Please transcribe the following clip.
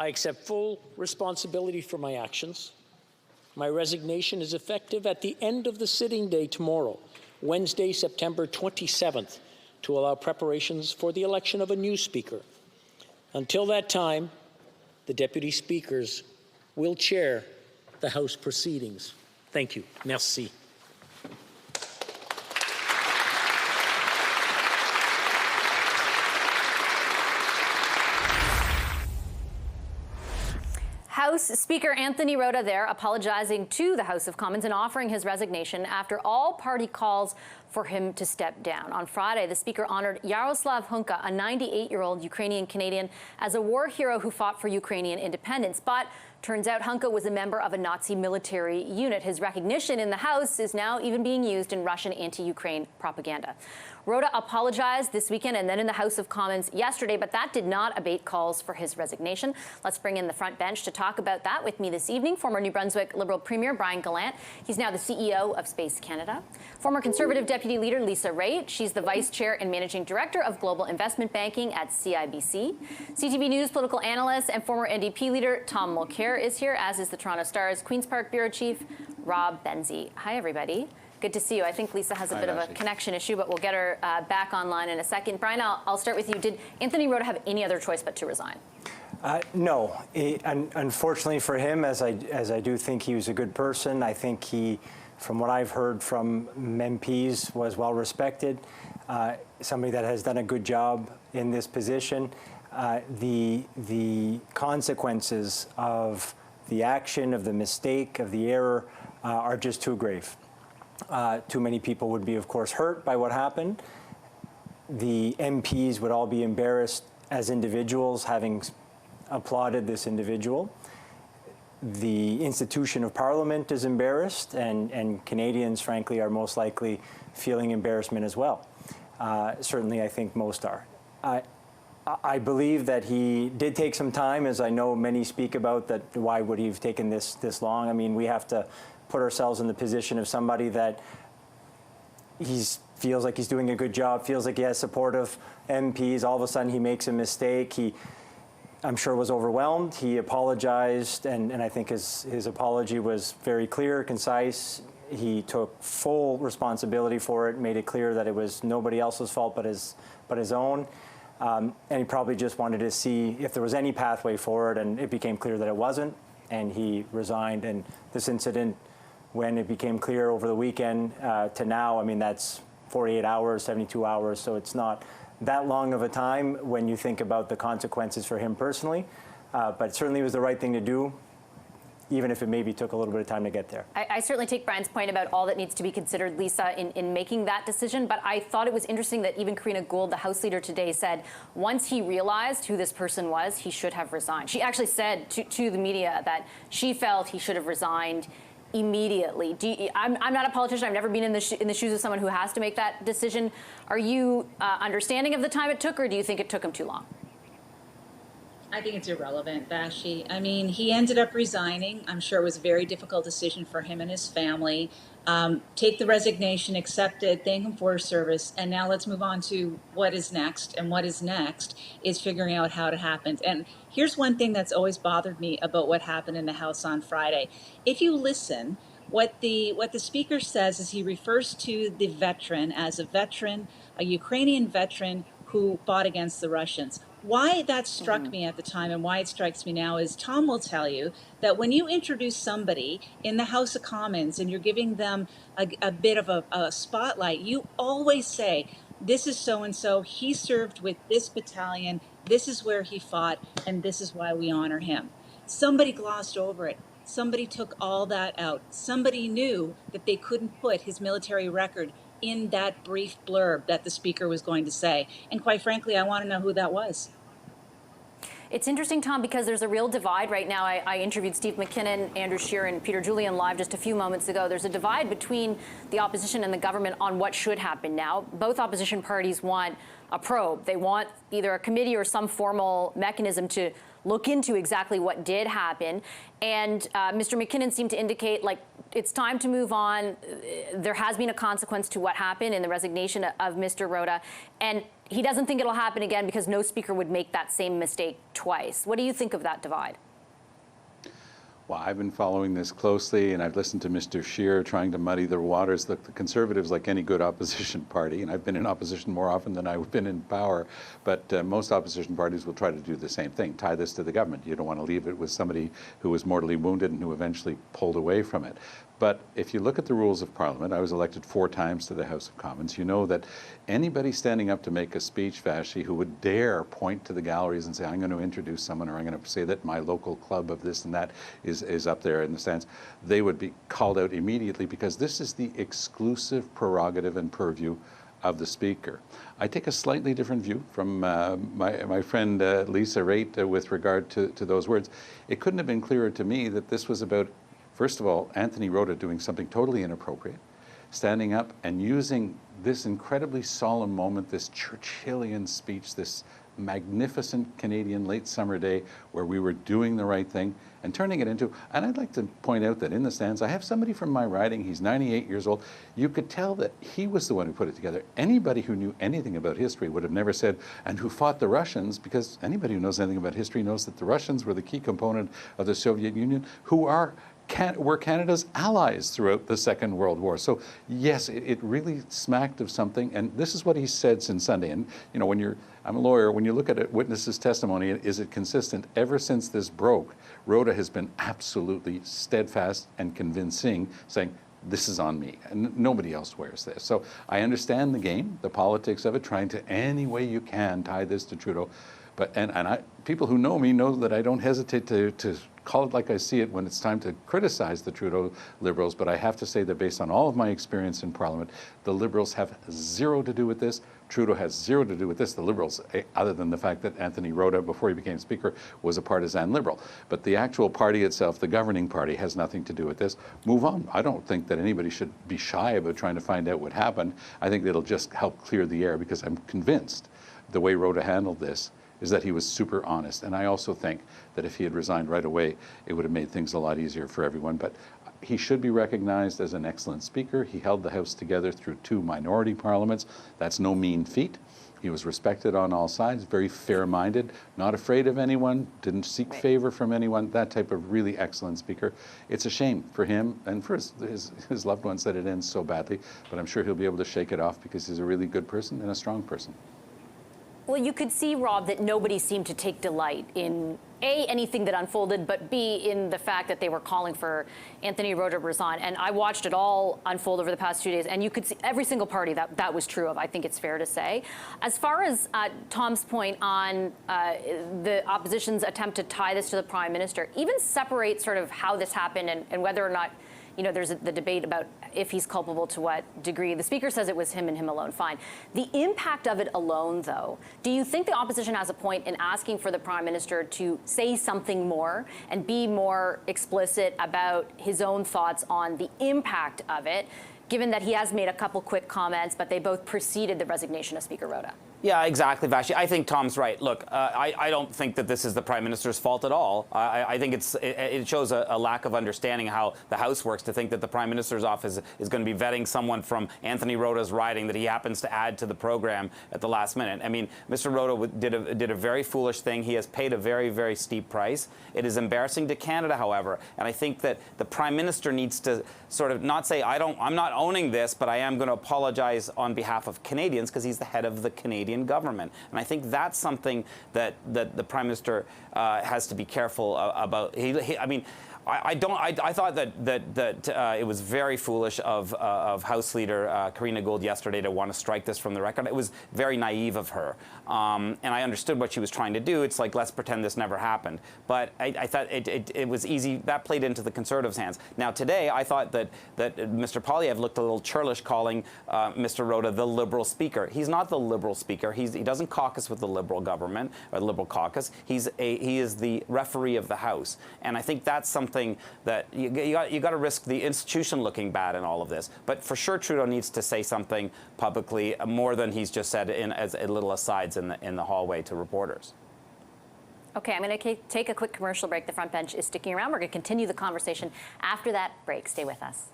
I accept full responsibility for my actions. My resignation is effective at the end of the sitting day tomorrow, Wednesday, September 27th, to allow preparations for the election of a new Speaker. Until that time, the Deputy Speakers will chair the House proceedings. Thank you. Merci. House Speaker Anthony Rota there apologizing to the House of Commons and offering his resignation after all party calls for him to step down. On Friday, the Speaker honored Yaroslav Hunka, a 98-year-old Ukrainian Canadian, as a war hero who fought for Ukrainian independence. But turns out Hunka was a member of a Nazi military unit. His recognition in the House is now even being used in Russian anti-Ukraine propaganda. Rota apologized this weekend and then in the House of Commons yesterday, but that did not abate calls for his resignation. Let's bring in the front bench to talk about that with me this evening. Former New Brunswick Liberal Premier Brian Gallant. He's now the CEO of Space Canada. Former Conservative Deputy Leader Lisa Raitt. She's the Vice Chair and Managing Director of Global Investment Banking at CIBC. CTV News political analyst and former NDP leader Tom Mulcair is here, as is the Toronto Star's Queen's Park Bureau Chief Rob Benzi. Hi, everybody. Good to see you. I think Lisa has a bit of a connection issue, but we'll get her back online in a second. Brian, I'll start with you. Did Anthony Rota have any other choice but to resign? No. Unfortunately for him, as I do think he was a good person, I think he, from what I've heard from MPs, was well respected, somebody that has done a good job in this position. The consequences of the action, of the mistake, of the error are just too grave. Too many people would be, of course, hurt by what happened. The MPs would all be embarrassed as individuals, having applauded this individual. The institution of Parliament is embarrassed, and Canadians, frankly, are most likely feeling embarrassment as well. Certainly, I think most are. I believe that he did take some time, as I know many speak about, that why would he have taken this long? I mean, we have to put ourselves in the position of somebody that feels like he's doing a good job, feels like he has supportive MPs. All of a sudden, he makes a mistake. He, I'm sure, was overwhelmed. He apologized, and I think his apology was very clear, concise. He took full responsibility for it, made it clear that it was nobody else's fault but his own. And he probably just wanted to see if there was any pathway forward, and it became clear that it wasn't, and he resigned. And this incident, when it became clear over the weekend to now, I mean, that's 48 hours, 72 hours, so it's not that long of a time when you think about the consequences for him personally. But certainly it was the right thing to do, even if it maybe took a little bit of time to get there. I certainly take Brian's point about all that needs to be considered, Lisa, in making that decision, but I thought it was interesting that even Karina Gould, the House Leader today, said once he realized who this person was, he should have resigned. She actually said to the media that she felt he should have resigned immediately. I'm not a politician. I've never been in the shoes of someone who has to make that decision. Are you understanding of the time it took, or do you think it took him too long? I think it's irrelevant, Vassy. I mean, he ended up resigning. I'm sure it was a very difficult decision for him and his family. Take the resignation, accept it, thank him for his service, and now let's move on to what is next. And what is next is figuring out how to happen. And here's one thing that's always bothered me about what happened in the House on Friday. If you listen, what the Speaker says is he refers to the veteran as a veteran, a Ukrainian veteran who fought against the Russians. Why that struck me at the time and why it strikes me now is Tom will tell you that when you introduce somebody in the House of Commons and you're giving them a bit of a spotlight, you always say, this is so-and-so, he served with this battalion, this is where he fought, and this is why we honor him. Somebody glossed over it. Somebody took all that out. Somebody knew that they couldn't put his military record in that brief blurb that the Speaker was going to say. And quite frankly, I want to know who that was. It's interesting, Tom, because there's a real divide right now. I interviewed Steve McKinnon, Andrew Scheer, and Peter Julian live just a few moments ago. There's a divide between the opposition and the government on what should happen now. Both opposition parties want a probe. They want either a committee or some formal mechanism to look into exactly what did happen. And Mr. McKinnon seemed to indicate, like, it's time to move on. There has been a consequence to what happened in the resignation of Mr. Rota. And he doesn't think it'll happen again because no speaker would make that same mistake twice. What do you think of that divide? Well, I've been following this closely, and I've listened to Mr. Scheer trying to muddy the waters. Look, the Conservatives, like any good opposition party, and I've been in opposition more often than I've been in power, but most opposition parties will try to do the same thing, tie this to the government. You don't want to leave it with somebody who was mortally wounded and who eventually pulled away from it. But if you look at the rules of Parliament, I was elected 4 times to the House of Commons, you know that anybody standing up to make a speech, Vassy, who would dare point to the galleries and say, I'm going to introduce someone, or I'm going to say that my local club of this and that is up there in the stands, they would be called out immediately, because this is the exclusive prerogative and purview of the Speaker. I take a slightly different view from my friend Lisa Raitt with regard to those words. It couldn't have been clearer to me that this was about, first of all, Anthony Rota doing something totally inappropriate, standing up and using this incredibly solemn moment, this Churchillian speech, this magnificent Canadian late summer day where we were doing the right thing, and turning it into, and I'd like to point out that in the stands, I have somebody from my riding, he's 98 years old. You could tell that he was the one who put it together. Anybody who knew anything about history would have never said, and who fought the Russians, because anybody who knows anything about history knows that the Russians were the key component of the Soviet Union, who were Canada's allies throughout the Second World War. So yes, it really smacked of something, and this is what he said since Sunday. And you know, I'm a lawyer, when you look at a witness's testimony, is it consistent? Ever since this broke, Rota has been absolutely steadfast and convincing, saying, this is on me, and nobody else wears this. So I understand the game, the politics of it, trying to any way you can tie this to Trudeau. But people who know me know that I don't hesitate to call it like I see it when it's time to criticize the Trudeau Liberals. But I have to say that based on all of my experience in Parliament, the Liberals have zero to do with this. Trudeau has zero to do with this. The Liberals, other than the fact that Anthony Rota, before he became Speaker, was a partisan Liberal. But the actual party itself, the governing party, has nothing to do with this. Move on. I don't think that anybody should be shy about trying to find out what happened. I think it'll just help clear the air, because I'm convinced the way Rota handled this is that he was super honest. And I also think that if he had resigned right away, it would have made things a lot easier for everyone. But he should be recognized as an excellent speaker. He held the House together through 2 minority parliaments. That's no mean feat. He was respected on all sides, very fair-minded, not afraid of anyone, didn't seek favor from anyone, that type of really excellent speaker. It's a shame for him and for his loved ones that it ends so badly, but I'm sure he'll be able to shake it off, because he's a really good person and a strong person. Well, you could see, Rob, that nobody seemed to take delight in, A, anything that unfolded, but B, in the fact that they were calling for Anthony Rota to resign. And I watched it all unfold over the past 2 days, and you could see every single party that was true of, I think it's fair to say. As far as Tom's point on the opposition's attempt to tie this to the Prime Minister, even separate sort of how this happened and whether or not, you know, there's the debate about if he's culpable to what degree. The Speaker says it was him and him alone, fine. The impact of it alone, though, do you think the opposition has a point in asking for the Prime Minister to say something more and be more explicit about his own thoughts on the impact of it, given that he has made a couple quick comments, but they both preceded the resignation of Speaker Rota? Yeah, exactly, Vassy. I think Tom's right. Look, I don't think that this is the Prime Minister's fault at all. I think it shows a lack of understanding how the House works to think that the Prime Minister's office is going to be vetting someone from Anthony Rota's riding that he happens to add to the program at the last minute. I mean, Mr. Rota did a very foolish thing. He has paid a very, very steep price. It is embarrassing to Canada, however, and I think that the Prime Minister needs to sort of not say, I'm not owning this, but I am going to apologize on behalf of Canadians, because he's the head of the Canadian government. And I think that's something that the Prime Minister has to be careful about. I mean, I thought that it was very foolish of House Leader Karina Gould yesterday to want to strike this from the record. It was very naive of her, and I understood what she was trying to do. It's like, let's pretend this never happened. But I thought it was easy. That played into the Conservatives' hands. Now today, I thought that Mr. Poilievre looked a little churlish calling Mr. Rota the Liberal Speaker. He's not the Liberal Speaker. He doesn't caucus with the Liberal government or Liberal caucus. He is the referee of the House, and I think that's something that you got to risk the institution looking bad in all of this. But for sure, Trudeau needs to say something publicly more than he's just said as little asides in the hallway to reporters. Okay, I'm going to take a quick commercial break. The front bench is sticking around. We're going to continue the conversation after that break. Stay with us.